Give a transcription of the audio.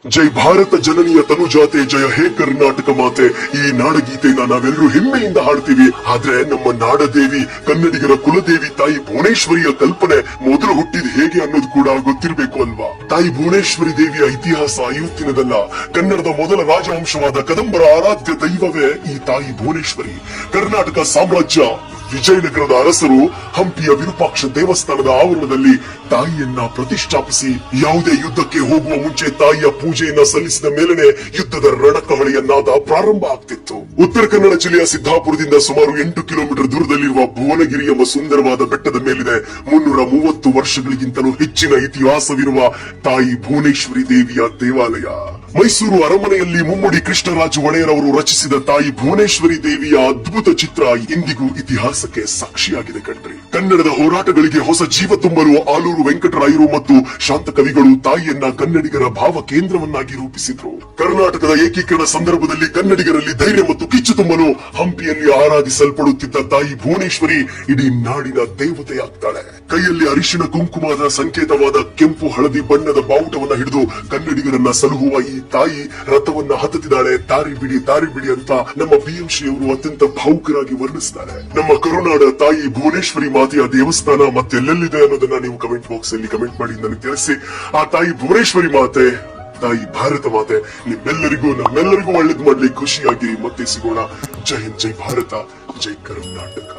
ಜೈ ಭಾರತ ಜನನಿಯ ತನುಜಾತೆ, ಜಯ ಹೇ ಕರ್ನಾಟಕ ಮಾತೆ. ಈ ನಾಡಗೀತೆಯನ್ನ ನಾವೆಲ್ಲರೂ ಹೆಮ್ಮೆಯಿಂದ ಹಾಡ್ತೀವಿ. ಆದ್ರೆ ನಮ್ಮ ನಾಡದೇವಿ, ಕನ್ನಡಿಗರ ಕುಲದೇವಿ ತಾಯಿ ಭುವನೇಶ್ವರಿಯ ಕಲ್ಪನೆ ಮೊದಲು ಹುಟ್ಟಿದ ಹೇಗೆ ಅನ್ನೋದು ಕೂಡ ಗೊತ್ತಿರಬೇಕು ಅಲ್ವಾ? ತಾಯಿ ಭುವನೇಶ್ವರಿ ದೇವಿಯ ಇತಿಹಾಸ ಇವತ್ತಿನದಲ್ಲ. ಕನ್ನಡದ ಮೊದಲ ರಾಜವಂಶವಾದ ಕದಂಬರ ಆರಾಧ್ಯ ದೈವವೇ ಈ ತಾಯಿ ಭುವನೇಶ್ವರಿ. ಕರ್ನಾಟಕ ಸಾಮ್ರಾಜ್ಯ ವಿಜಯನಗರದ ಅರಸರು ಹಂಪಿಯ ವಿರೂಪಾಕ್ಷ ದೇವಸ್ಥಾನದ ಆವರಣದಲ್ಲಿ ತಾಯಿಯನ್ನ ಪ್ರತಿಷ್ಠಾಪಿಸಿ ಯಾವುದೇ ಯುದ್ಧಕ್ಕೆ ಹೋಗುವ ಮುಂಚೆ ತಾಯಿಯ ಪೂಜೆಯನ್ನ ಸಲ್ಲಿಸಿದ ಮೇಲೆನೆ ಯುದ್ಧದ ರಣಕಹಳೆಯ ನಾದ ಪ್ರಾರಂಭ ಆಗ್ತಿತ್ತು. ಉತ್ತರ ಕನ್ನಡ ಜಿಲ್ಲೆಯ ಸಿದ್ದಾಪುರದಿಂದ ಸುಮಾರು 8 ಕಿಲೋಮೀಟರ್ ದೂರದಲ್ಲಿರುವ ಭುವನಗಿರಿ ಎಂಬ ಸುಂದರವಾದ ಬೆಟ್ಟದ ಮೇಲಿದೆ 330 ವರ್ಷಗಳಿಗಿಂತಲೂ ಹೆಚ್ಚಿನ ಇತಿಹಾಸವಿರುವ ತಾಯಿ ಭುವನೇಶ್ವರಿ ದೇವಿಯ ದೇವಾಲಯ. ಮೈಸೂರು ಅರಮನೆಯಲ್ಲಿ ಮುಮ್ಮಡಿ ಕೃಷ್ಣರಾಜ ಒಡೆಯರ್ ಅವರು ರಚಿಸಿದ ತಾಯಿ ಭುವನೇಶ್ವರಿ ದೇವಿಯ ಅದ್ಭುತ ಚಿತ್ರ ಇಂದಿಗೂ ಇತಿಹಾಸಕ್ಕೆ ಸಾಕ್ಷಿಯಾಗಿದೆ ಕಣ್ರಿ. ಕನ್ನಡದ ಹೋರಾಟಗಳಿಗೆ ಹೊಸ ಜೀವ ತುಂಬಲು ಆಲೂರು ವೆಂಕಟರಾಯರು ಮತ್ತು ಶಾಂತ ಕವಿಗಳು ತಾಯಿಯನ್ನ ಕನ್ನಡಿಗರ ಭಾವ ಕೇಂದ್ರವನ್ನಾಗಿ ರೂಪಿಸಿದ್ರು. ಕರ್ನಾಟಕದ ಏಕೀಕರಣ ಸಂದರ್ಭದಲ್ಲಿ ಕನ್ನಡಿಗರಲ್ಲಿ ಧೈರ್ಯ ಮತ್ತು ಕಿಚ್ಚು ತುಂಬಲು ಹಂಪಿಯಲ್ಲಿ ಆರಾಧಿಸಲ್ಪಡುತ್ತಿದ್ದ ತಾಯಿ ಭುವನೇಶ್ವರಿ ಇಡೀ ನಾಡಿನ ದೇವತೆಯಾಗ್ತಾಳೆ. ಕೈಯಲ್ಲಿ ಅರಿಶಿಣ ಕುಂಕುಮದ ಸಂಕೇತವಾದ ಕೆಂಪು ಹಳದಿ ಬಣ್ಣದ ಬಾವುಟವನ್ನ ಹಿಡಿದು ಕನ್ನಡಿಗರನ್ನ ಸಲಹುವ ಈ ತಾಯಿ ರಥವನ್ನ ಹತ್ತುತ್ತಿದ್ದಾಳೆ. ದಾರಿ ಬಿಡಿ ಅಂತ ನಮ್ಮ BMC ಅವರು ಅತ್ಯಂತ ಭಾವುಕರಾಗಿ ವರ್ಣಿಸಿದ್ದಾರೆ. ನಮ್ಮ ಕರುನಾಡ ತಾಯಿ ಭುವನೇಶ್ವರಿ ಮಾತೆಯ ದೇವಸ್ಥಾನ ಮತ್ತೆಲ್ಲೆಲ್ಲಿದೆ ಅನ್ನೋದನ್ನ ನೀವು ಕಮೆಂಟ್ ಬಾಕ್ಸ್ ಅಲ್ಲಿ ಕಮೆಂಟ್ ಮಾಡಿ ನನಗೆ ತಿಳಿಸಿ. ಆ ತಾಯಿ ಭುವನೇಶ್ವರಿ ಮಾತೆ, ತಾಯಿ ಭಾರತ ಮಾತೆ ನಿಮ್ಮೆಲ್ಲರಿಗೂ ನಮ್ಮೆಲ್ಲರಿಗೂ ಒಳ್ಳೇದು ಮಾಡ್ಲಿ. ಖುಷಿಯಾಗಿ ಮತ್ತೆ ಸಿಗೋಣ. ಜೈ ಹಿಂದ್, ಜೈ ಭಾರತ, ಜೈ ಕರ್ನಾಟಕ.